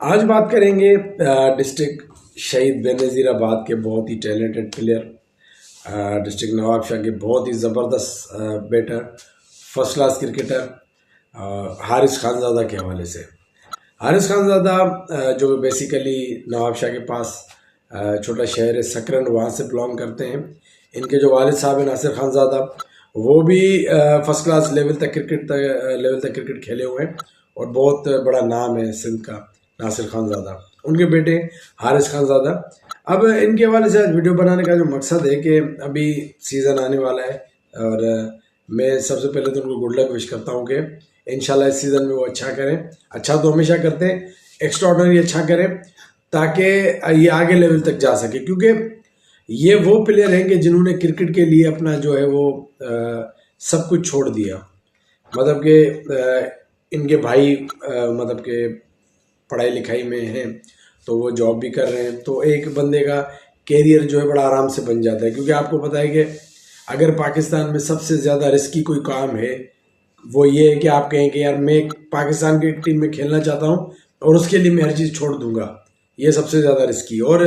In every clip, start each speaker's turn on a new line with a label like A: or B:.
A: आज बात करेंगे डिस्ट्रिक्ट शहीद बेनज़ीराबाद के बहुत ही टैलेंटेड प्लेयर, डिस्ट्रिक्ट नवाबशाह के बहुत ही ज़बरदस्त batter, first class cricketer Haris Khanzada के हवाले से। हारिस खानज़ादा जो बेसिकली नवाबशाह के पास छोटा शहर है सकरन, वहाँ से बिलोंग करते हैं। इनके जो वालिद साहब हैं नासिर खानज़ादा, वो भी फर्स्ट क्लास लेवल तक क्रिकेट खेले हुए हैं और बहुत बड़ा नाम है सिंध का नासिर खानज़ादा। उनके बेटे हारिस खानज़ादा। अब इनके हवाले से आज वीडियो बनाने का जो मकसद है कि अभी सीज़न आने वाला है और मैं सबसे पहले तो उनको गुड लक विश करता हूँ कि इंशाल्लाह इस सीज़न में वो अच्छा करें। अच्छा तो हमेशा करते हैं, एक्स्ट्राऑर्डिनरी अच्छा करें ताकि ये आगे लेवल तक जा सके, क्योंकि ये वो प्लेयर हैं कि जिन्होंने क्रिकेट के लिए अपना जो है वो सब कुछ छोड़ दिया। मतलब कि इनके भाई मतलब कि पढ़ाई लिखाई में हैं तो वो जॉब भी कर रहे हैं, तो एक बंदे का कैरियर जो है बड़ा आराम से बन जाता है। क्योंकि आपको पता है कि अगर पाकिस्तान में सबसे ज़्यादा रिस्की कोई काम है वो ये है कि आप कहें कि यार मैं पाकिस्तान की टीम में खेलना चाहता हूँ और उसके लिए मैं हर चीज़ छोड़ दूंगा, ये सबसे ज़्यादा रिस्की। और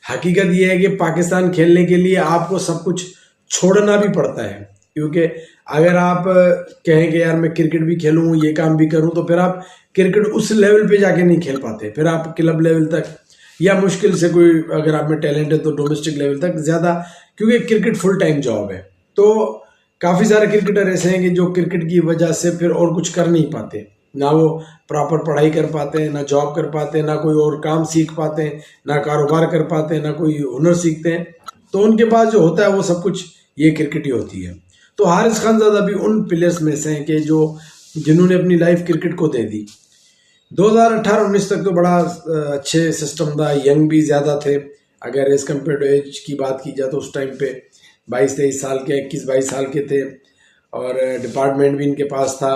A: हकीकत ये है कि पाकिस्तान खेलने के लिए आपको सब कुछ छोड़ना भी पड़ता है, क्योंकि अगर आप कहें कि यार मैं क्रिकेट भी खेलूँ ये काम भी करूँ तो फिर आप क्रिकेट उस लेवल पे जाके नहीं खेल पाते। फिर आप क्लब लेवल तक या मुश्किल से कोई अगर आप में टैलेंट है तो डोमेस्टिक लेवल तक ज़्यादा, क्योंकि क्रिकेट फुल टाइम जॉब है। तो काफ़ी सारे क्रिकेटर ऐसे हैं कि जो क्रिकेट की वजह से फिर और कुछ कर नहीं पाते, ना वो प्रॉपर पढ़ाई कर पाते हैं, ना जॉब कर पाते हैं, ना कोई और काम सीख पाते हैं, ना कारोबार कर पाते हैं, ना कोई हुनर सीखते हैं। तो उनके पास जो होता है वो सब कुछ ये क्रिकेट ही होती है। तो हारिस खानज़ादा भी उन प्लेयर्स में से हैं कि जो जिन्होंने अपनी लाइफ क्रिकेट को दे दी। 2018-19 तक तो बड़ा अच्छे सिस्टम था, यंग भी ज़्यादा थे। अगर एज कम्पेयर टू एज की बात की जाए तो उस टाइम पे 22-23 साल के, 21-22 साल के थे और डिपार्टमेंट भी इनके पास था।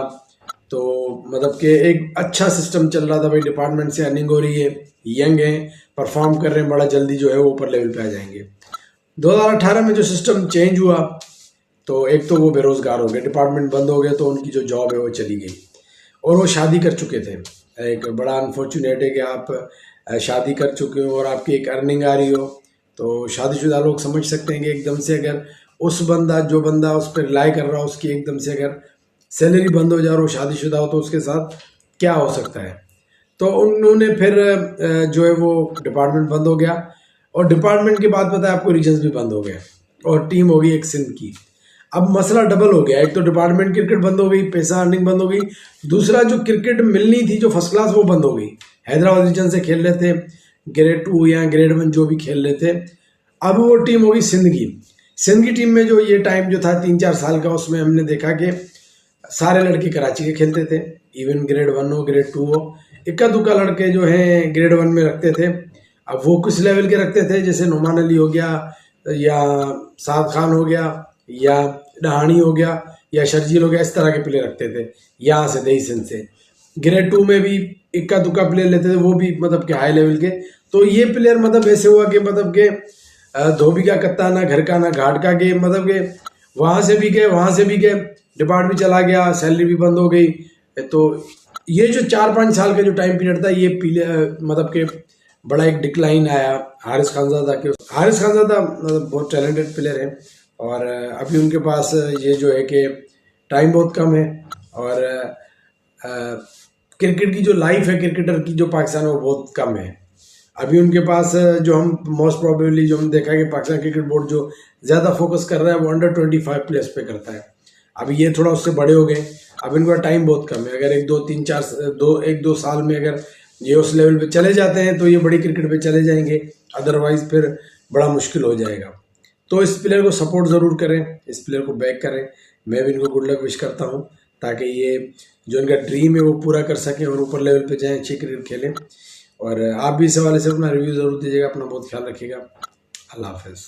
A: तो मतलब कि एक अच्छा सिस्टम चल रहा था, भाई डिपार्टमेंट से अर्निंग हो रही है, यंग हैं, परफॉर्म कर रहे हैं, बड़ा जल्दी जो है वो ऊपर लेवल पे आ जाएंगे। 2018 में जो सिस्टम चेंज हुआ तो एक तो वो बेरोज़गार हो गए, डिपार्टमेंट बंद हो गया तो उनकी जो जॉब है वो चली गई और वो शादी कर चुके थे। एक बड़ा अनफॉर्चुनेट है कि आप शादी कर चुके हो और आपकी एक अर्निंग आ रही हो, तो शादीशुदा लोग समझ सकते हैं कि एकदम से अगर जो बंदा उस पर रिलाई कर रहा हो उसकी एकदम से अगर सैलरी बंद हो जाए और वो शादीशुदा हो तो उसके साथ क्या हो सकता है। तो उन्होंने फिर जो है वो डिपार्टमेंट बंद हो गया और डिपार्टमेंट के बाद पता है आपको रीजन्स भी बंद हो गए और टीम हो गई एक सिंध की। अब मसला डबल हो गया, एक तो डिपार्टमेंट क्रिकेट बंद हो गई, पैसा अर्निंग बंद हो गई, दूसरा जो क्रिकेट मिलनी थी जो फर्स्ट क्लास वो बंद हो गई। हैदराबाद रीजन से खेल रहे थे, ग्रेड 2 या ग्रेड 1 जो भी खेल रहे थे, अब वो टीम हो गई सिंध की। सिंध की टीम में जो ये टाइम जो था 3-4 साल का, उसमें हमने देखा कि सारे लड़के कराची के खेलते थे, इवन ग्रेड 1 हो ग्रेड 2 हो, इक्का दुक्का लड़के जो हैं ग्रेड 1 में रखते थे। अब वो कुछ लेवल के रखते थे, जैसे नुमान अली हो गया या साद खान हो गया या डहानी हो गया या शर्जील हो गया, इस तरह के प्लेयर रखते थे यहाँ से दही सिंध से। ग्रेड 2 में भी इक्का दुक्का प्लेयर लेते थे, वो भी मतलब के हाई लेवल के। तो ये प्लेयर मतलब ऐसे हुआ कि मतलब के धोबी का कत्ता ना घर का ना घाट का, के मतलब के वहाँ से भी गए वहाँ से भी गए, डिपार्ट भी चला गया, सैलरी भी बंद हो गई। तो ये जो 4-5 साल का जो टाइम पीरियड था ये मतलब के बड़ा एक डिक्लाइन आया हारिस खानज़ादा के। हारिस खानज़ादा मतलब बहुत टैलेंटेड प्लेयर है और अभी उनके पास ये जो है कि टाइम बहुत कम है और क्रिकेट की जो लाइफ है क्रिकेटर की जो पाकिस्तान में वो बहुत कम है। अभी उनके पास जो हम मोस्ट प्रोबेबली जो हम देखा है कि पाकिस्तान क्रिकेट बोर्ड जो ज़्यादा फोकस कर रहा है वो अंडर 25 प्लेयर्स पे करता है। अभी ये थोड़ा उससे बड़े हो गए, अब इनका टाइम बहुत कम है। अगर 1-2 साल में अगर ये उस लेवल पे चले जाते हैं तो ये बड़ी क्रिकेट पे चले जाएंगे, अदरवाइज फिर बड़ा मुश्किल हो जाएगा। तो इस प्लेयर को सपोर्ट ज़रूर करें, इस प्लेयर को बैक करें। मैं भी इनको गुड लक विश करता हूँ ताकि ये जो इनका ड्रीम है वो पूरा कर सकें और ऊपर लेवल पे जाएं, अच्छी क्रिकेट खेलें। और आप भी इस हवाले से अपना रिव्यू ज़रूर दीजिएगा। अपना बहुत ख्याल रखिएगा। अल्लाह हाफ़िज़।